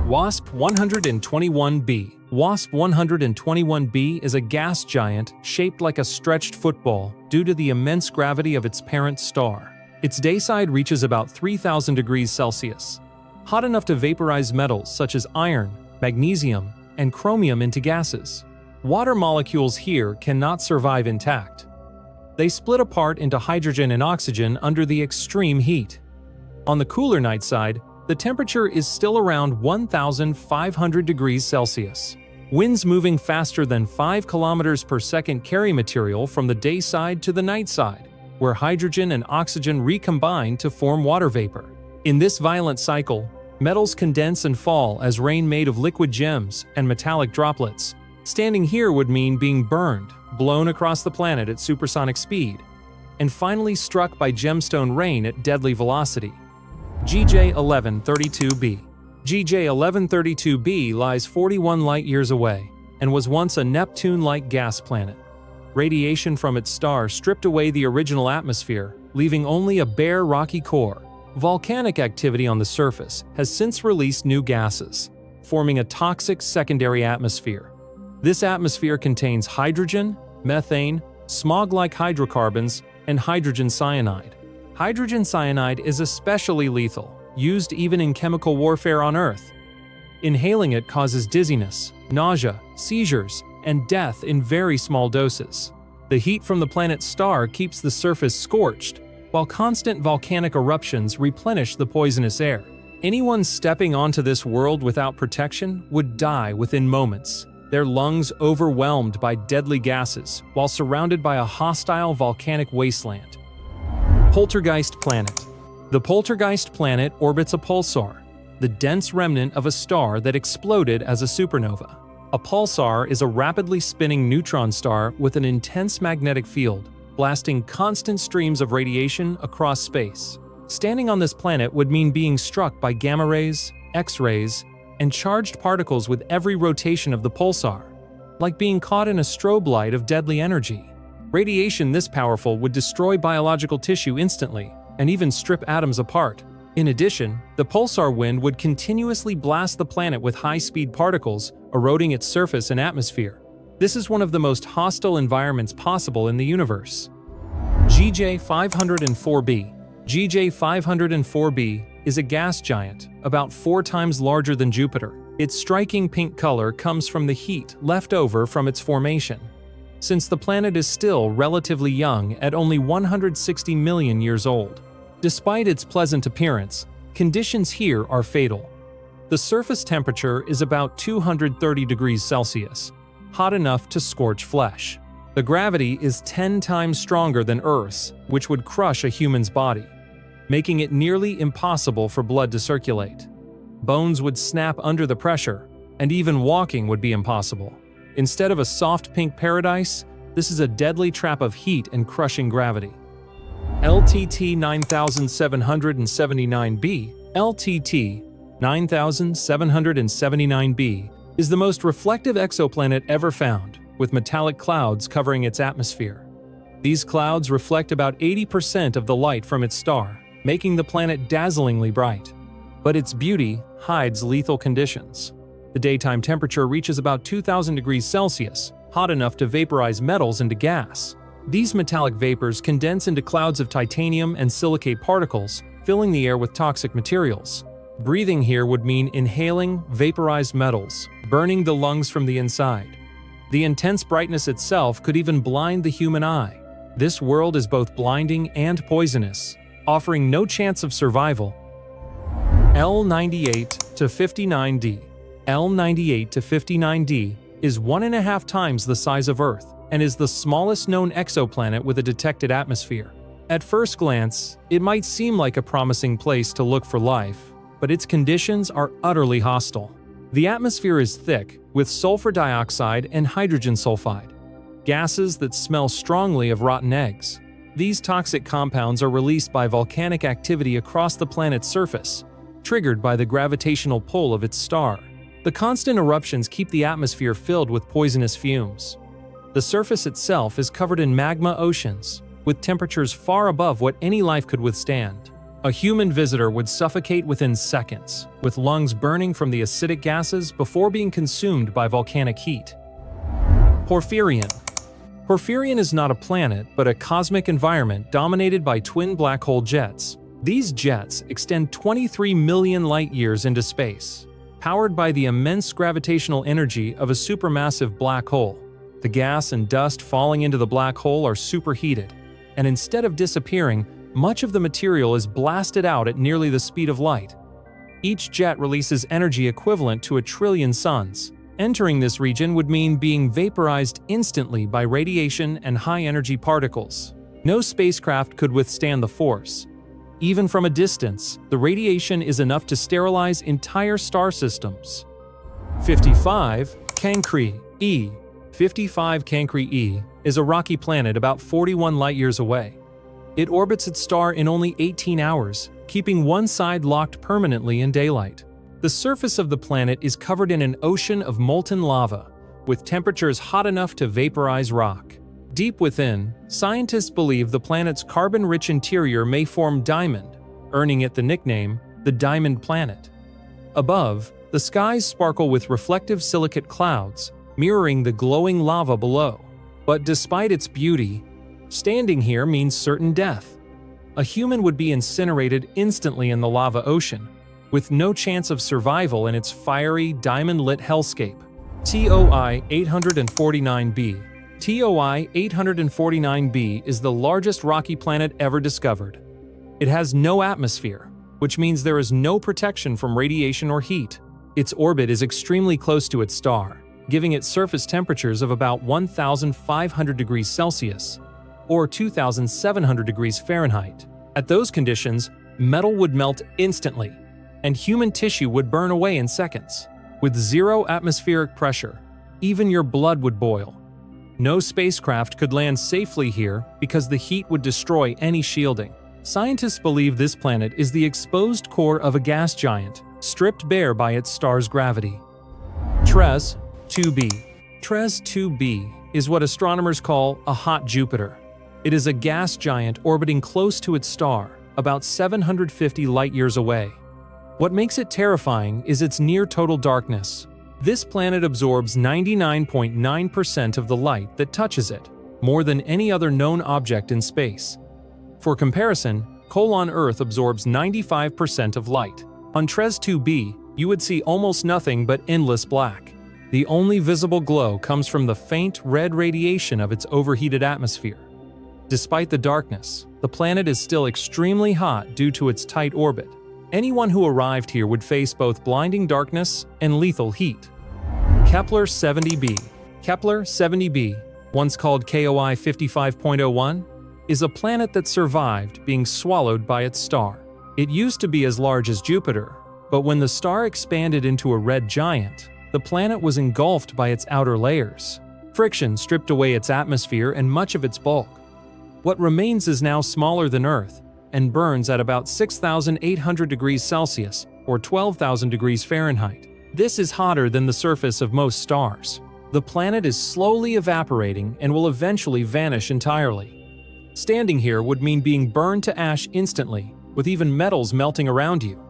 WASP-121b. WASP-121b is a gas giant shaped like a stretched football due to the immense gravity of its parent star. Its dayside reaches about 3,000 degrees Celsius, hot enough to vaporize metals such as iron, magnesium, and chromium into gases. Water molecules here cannot survive intact. They split apart into hydrogen and oxygen under the extreme heat. On the cooler night side, the temperature is still around 1,500 degrees Celsius. Winds moving faster than 5 kilometers per second carry material from the day side to the night side, where hydrogen and oxygen recombine to form water vapor. In this violent cycle, metals condense and fall as rain made of liquid gems and metallic droplets. Standing here would mean being burned, blown across the planet at supersonic speed, and finally struck by gemstone rain at deadly velocity. GJ1132b. GJ1132b lies 41 light-years away and was once a Neptune-like gas planet. Radiation from its star stripped away the original atmosphere, leaving only a bare rocky core. Volcanic activity on the surface has since released new gases, forming a toxic secondary atmosphere. This atmosphere contains hydrogen, methane, smog-like hydrocarbons, and hydrogen cyanide. Hydrogen cyanide is especially lethal, used even in chemical warfare on Earth. Inhaling it causes dizziness, nausea, seizures, and death in very small doses. The heat from the planet's star keeps the surface scorched, while constant volcanic eruptions replenish the poisonous air. Anyone stepping onto this world without protection would die within moments, their lungs overwhelmed by deadly gases while surrounded by a hostile volcanic wasteland. Poltergeist planet. The Poltergeist planet orbits a pulsar, the dense remnant of a star that exploded as a supernova. A pulsar is a rapidly spinning neutron star with an intense magnetic field, blasting constant streams of radiation across space. Standing on this planet would mean being struck by gamma rays, X-rays, and charged particles with every rotation of the pulsar, like being caught in a strobe light of deadly energy. Radiation this powerful would destroy biological tissue instantly, and even strip atoms apart. In addition, the pulsar wind would continuously blast the planet with high-speed particles, eroding its surface and atmosphere. This is one of the most hostile environments possible in the universe. GJ504b. GJ504b is a gas giant, about 4 times larger than Jupiter. Its striking pink color comes from the heat left over from its formation. Since the planet is still relatively young at only 160 million years old. Despite its pleasant appearance, conditions here are fatal. The surface temperature is about 230 degrees Celsius, hot enough to scorch flesh. The gravity is 10 times stronger than Earth's, which would crush a human's body, making it nearly impossible for blood to circulate. Bones would snap under the pressure, and even walking would be impossible. Instead of a soft pink paradise, this is a deadly trap of heat and crushing gravity. LTT 9779b. LTT 9779b is the most reflective exoplanet ever found, with metallic clouds covering its atmosphere. These clouds reflect about 80% of the light from its star, making the planet dazzlingly bright. But its beauty hides lethal conditions. The daytime temperature reaches about 2,000 degrees Celsius, hot enough to vaporize metals into gas. These metallic vapors condense into clouds of titanium and silicate particles, filling the air with toxic materials. Breathing here would mean inhaling vaporized metals, burning the lungs from the inside. The intense brightness itself could even blind the human eye. This world is both blinding and poisonous, offering no chance of survival. L98 to 59d. L98 to 59d is 1.5 times the size of Earth and is the smallest known exoplanet with a detected atmosphere. At first glance, it might seem like a promising place to look for life, but its conditions are utterly hostile. The atmosphere is thick, with sulfur dioxide and hydrogen sulfide, gases that smell strongly of rotten eggs. These toxic compounds are released by volcanic activity across the planet's surface, triggered by the gravitational pull of its star. The constant eruptions keep the atmosphere filled with poisonous fumes. The surface itself is covered in magma oceans, with temperatures far above what any life could withstand. A human visitor would suffocate within seconds, with lungs burning from the acidic gases before being consumed by volcanic heat. Porphyrion. Porphyrion is not a planet, but a cosmic environment dominated by twin black hole jets. These jets extend 23 million light-years into space, powered by the immense gravitational energy of a supermassive black hole. The gas and dust falling into the black hole are superheated, and instead of disappearing, much of the material is blasted out at nearly the speed of light. Each jet releases energy equivalent to 1 trillion suns. Entering this region would mean being vaporized instantly by radiation and high-energy particles. No spacecraft could withstand the force. Even from a distance, the radiation is enough to sterilize entire star systems. 55. Cancri E. 55 Cancri E is a rocky planet about 41 light-years away. It orbits its star in only 18 hours, keeping one side locked permanently in daylight. The surface of the planet is covered in an ocean of molten lava, with temperatures hot enough to vaporize rock. Deep within, scientists believe the planet's carbon-rich interior may form diamond, earning it the nickname, the Diamond Planet. Above, the skies sparkle with reflective silicate clouds, mirroring the glowing lava below. But despite its beauty, standing here means certain death. A human would be incinerated instantly in the lava ocean, with no chance of survival in its fiery, diamond-lit hellscape. TOI 849b. TOI 849b is the largest rocky planet ever discovered. It has no atmosphere, which means there is no protection from radiation or heat. Its orbit is extremely close to its star, giving it surface temperatures of about 1,500 degrees Celsius, or 2,700 degrees Fahrenheit. At those conditions, metal would melt instantly, and human tissue would burn away in seconds. With zero atmospheric pressure, even your blood would boil. No spacecraft could land safely here because the heat would destroy any shielding. Scientists believe this planet is the exposed core of a gas giant, stripped bare by its star's gravity. TRES 2b. TRES 2b is what astronomers call a hot Jupiter. It is a gas giant orbiting close to its star, about 750 light-years away. What makes it terrifying is its near-total darkness. This planet absorbs 99.9% of the light that touches it, more than any other known object in space. For comparison, coal on Earth absorbs 95% of light. On TRES 2b, you would see almost nothing but endless black. The only visible glow comes from the faint red radiation of its overheated atmosphere. Despite the darkness, the planet is still extremely hot due to its tight orbit. Anyone who arrived here would face both blinding darkness and lethal heat. Kepler 70b. Kepler 70b, once called KOI 55.01, is a planet that survived being swallowed by its star. It used to be as large as Jupiter, but when the star expanded into a red giant, the planet was engulfed by its outer layers. Friction stripped away its atmosphere and much of its bulk. What remains is now smaller than Earth and burns at about 6,800 degrees Celsius or 12,000 degrees Fahrenheit. This is hotter than the surface of most stars. The planet is slowly evaporating and will eventually vanish entirely. Standing here would mean being burned to ash instantly, with even metals melting around you.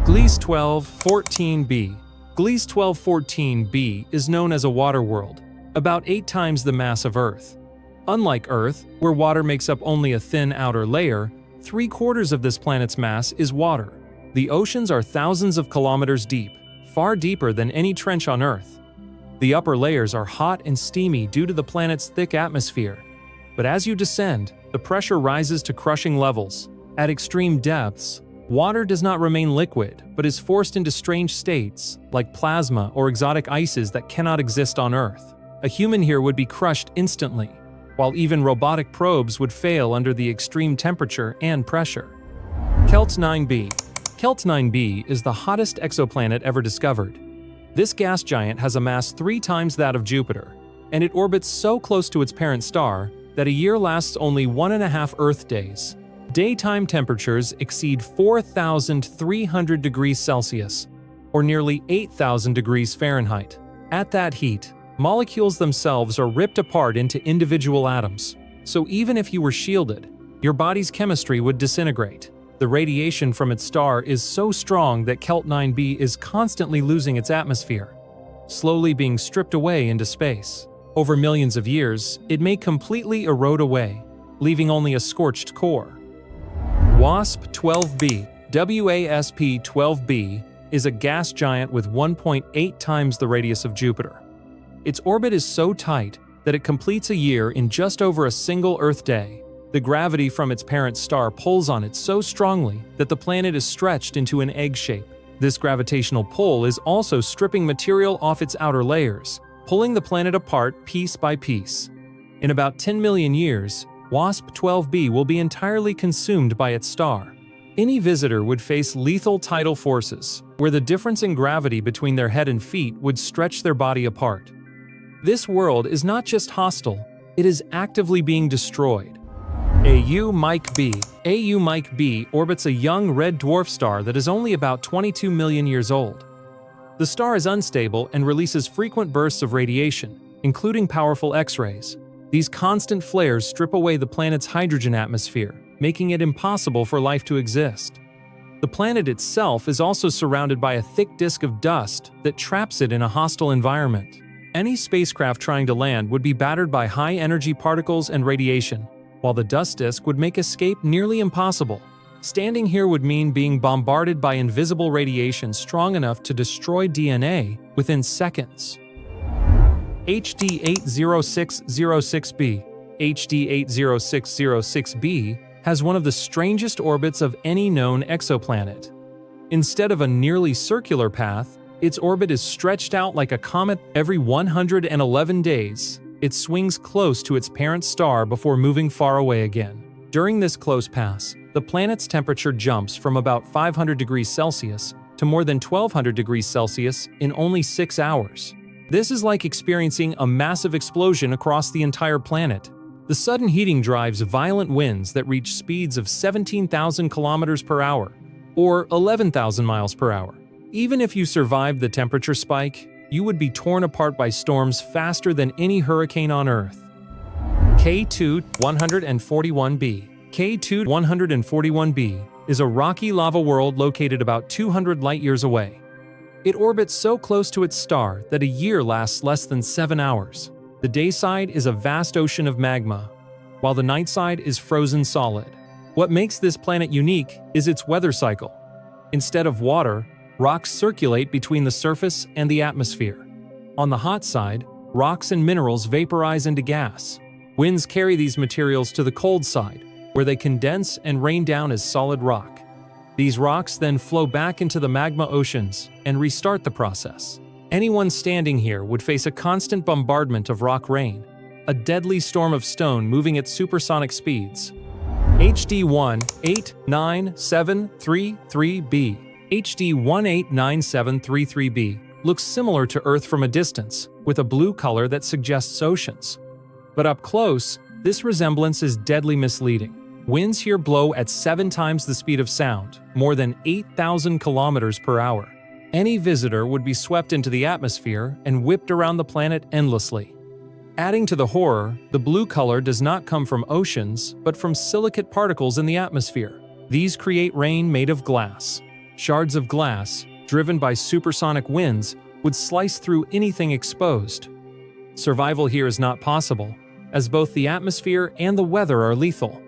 Gliese 1214b. Gliese 1214b is known as a water world, about 8 times the mass of Earth. Unlike Earth, where water makes up only a thin outer layer, 3/4 of this planet's mass is water. The oceans are thousands of kilometers deep, far deeper than any trench on Earth. The upper layers are hot and steamy due to the planet's thick atmosphere. But as you descend, the pressure rises to crushing levels. At extreme depths, water does not remain liquid, but is forced into strange states, like plasma or exotic ices that cannot exist on Earth. A human here would be crushed instantly, while even robotic probes would fail under the extreme temperature and pressure. Kelt 9b. Kelt 9b is the hottest exoplanet ever discovered. This gas giant has a mass 3 times that of Jupiter, and it orbits so close to its parent star that a year lasts only 1.5 Earth days. Daytime temperatures exceed 4,300 degrees Celsius, or nearly 8,000 degrees Fahrenheit. At that heat, molecules themselves are ripped apart into individual atoms, so even if you were shielded, your body's chemistry would disintegrate. The radiation from its star is so strong that Kelt 9b is constantly losing its atmosphere, slowly being stripped away into space. Over millions of years, it may completely erode away, leaving only a scorched core. WASP-12b. WASP-12b is a gas giant with 1.8 times the radius of Jupiter. Its orbit is so tight that it completes a year in just over a single Earth day. The gravity from its parent star pulls on it so strongly that the planet is stretched into an egg shape. This gravitational pull is also stripping material off its outer layers, pulling the planet apart piece by piece. In about 10 million years, WASP-12b will be entirely consumed by its star. Any visitor would face lethal tidal forces, where the difference in gravity between their head and feet would stretch their body apart. This world is not just hostile, it is actively being destroyed. AU Mike B. AU Mike B orbits a young red dwarf star that is only about 22 million years old. The star is unstable and releases frequent bursts of radiation, including powerful X-rays. These constant flares strip away the planet's hydrogen atmosphere, making it impossible for life to exist. The planet itself is also surrounded by a thick disk of dust that traps it in a hostile environment. Any spacecraft trying to land would be battered by high-energy particles and radiation, while the dust disk would make escape nearly impossible. Standing here would mean being bombarded by invisible radiation strong enough to destroy DNA within seconds. HD 80606b. HD 80606b has one of the strangest orbits of any known exoplanet. Instead of a nearly circular path, its orbit is stretched out like a comet. Every 111 days, it swings close to its parent star before moving far away again. During this close pass, the planet's temperature jumps from about 500 degrees Celsius to more than 1200 degrees Celsius in only 6 hours. This is like experiencing a massive explosion across the entire planet. The sudden heating drives violent winds that reach speeds of 17,000 kilometers per hour, or 11,000 miles per hour. Even if you survived the temperature spike, you would be torn apart by storms faster than any hurricane on Earth. K2-141b. K2-141b is a rocky lava world located about 200 light-years away. It orbits so close to its star that a year lasts less than 7 hours. The day side is a vast ocean of magma, while the night side is frozen solid. What makes this planet unique is its weather cycle. Instead of water, rocks circulate between the surface and the atmosphere. On the hot side, rocks and minerals vaporize into gas. Winds carry these materials to the cold side, where they condense and rain down as solid rock. These rocks then flow back into the magma oceans and restart the process. Anyone standing here would face a constant bombardment of rock rain, a deadly storm of stone moving at supersonic speeds. HD 189733b. HD 189733b looks similar to Earth from a distance, with a blue color that suggests oceans. But up close, this resemblance is deadly misleading. Winds here blow at 7 times the speed of sound, more than 8,000 kilometers per hour. Any visitor would be swept into the atmosphere and whipped around the planet endlessly. Adding to the horror, the blue color does not come from oceans, but from silicate particles in the atmosphere. These create rain made of glass. Shards of glass, driven by supersonic winds, would slice through anything exposed. Survival here is not possible, as both the atmosphere and the weather are lethal.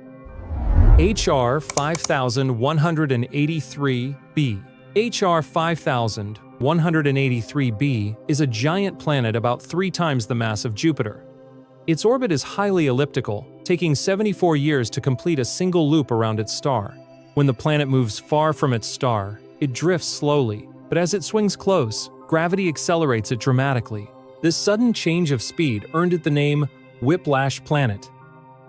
HR 5183b. HR 5183b is a giant planet about 3 times the mass of Jupiter. Its orbit is highly elliptical, taking 74 years to complete a single loop around its star. When the planet moves far from its star, it drifts slowly, but as it swings close, gravity accelerates it dramatically. This sudden change of speed earned it the name Whiplash Planet.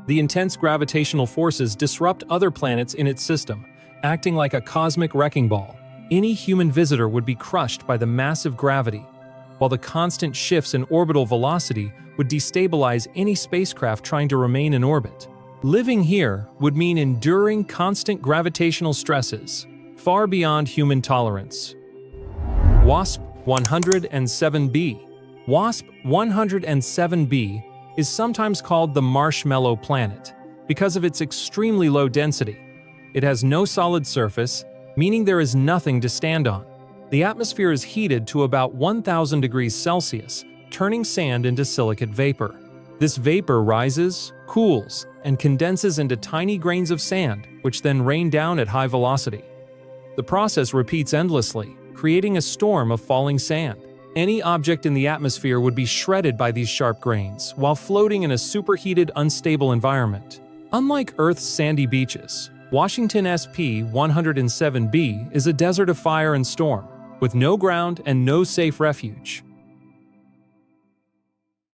The intense gravitational forces disrupt other planets in its system, acting like a cosmic wrecking ball. Any human visitor would be crushed by the massive gravity, while the constant shifts in orbital velocity would destabilize any spacecraft trying to remain in orbit. Living here would mean enduring constant gravitational stresses, far beyond human tolerance. WASP-107b. WASP-107b is sometimes called the marshmallow planet because of its extremely low density. It has no solid surface, meaning there is nothing to stand on. The atmosphere is heated to about 1000 degrees Celsius, turning sand into silicate vapor. This vapor rises, cools, and condenses into tiny grains of sand, which then rain down at high velocity. The process repeats endlessly, creating a storm of falling sand. Any object in the atmosphere would be shredded by these sharp grains, while floating in a superheated, unstable environment. Unlike Earth's sandy beaches, Washington SP-107b is a desert of fire and storm, with no ground and no safe refuge.